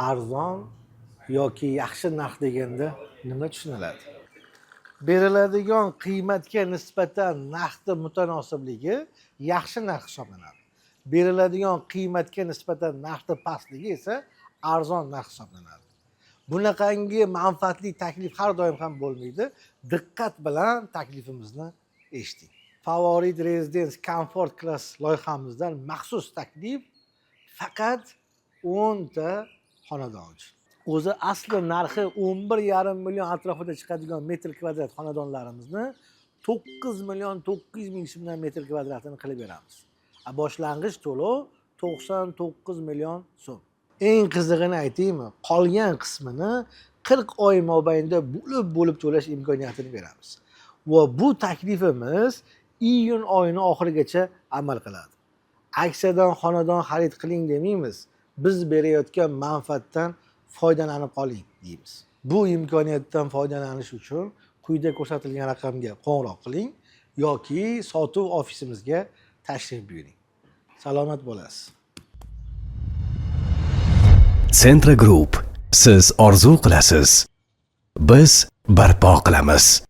arzon yoki yaxshi narx deganda nima tushuniladi? Beriladigan qiymatga nisbatan narxning mutanosibligi yaxshi narx hisoblanadi. Beriladigan qiymatga nisbatan narxning pastligi esa arzon narx hisoblanadi. Bunaqangi manfaatli taklif har doim ham bo'lmaydi. Diqqat bilan taklifimizni eshiting. Favorit Residence Comfort Class loyihamizdan maxsus taklif faqat 10 ta xonadon uchun. O'zi asli narxi 11,5 million atrofida chiqadigan metr kvadrat xonadonlarimizni 9 million 900 ming so'mdan metr kvadratini qilib beramiz. Boshlang'ich to'lov 99 million so'm. Eng qizig'ini aytaymi? Qolgan qismini 40 oy mobaynida bo'lib to'lash imkoniyatini beramiz. Va bu taklifimiz iyun oyining oxirigacha amal qiladi. Aksiyadan xonadon xarid qiling demaymiz. Biz berayotgan manfaatdan foydalanib qoling deymiz. Bu imkoniyatdan foydalanish uchun quyida ko'rsatilgan raqamga qo'ng'iroq qiling yoki sotuv ofisimizga tashrif buyuring. Salomat bo'lasiz. Centra Group. Siz orzu qilasiz. Biz barpo qilamiz.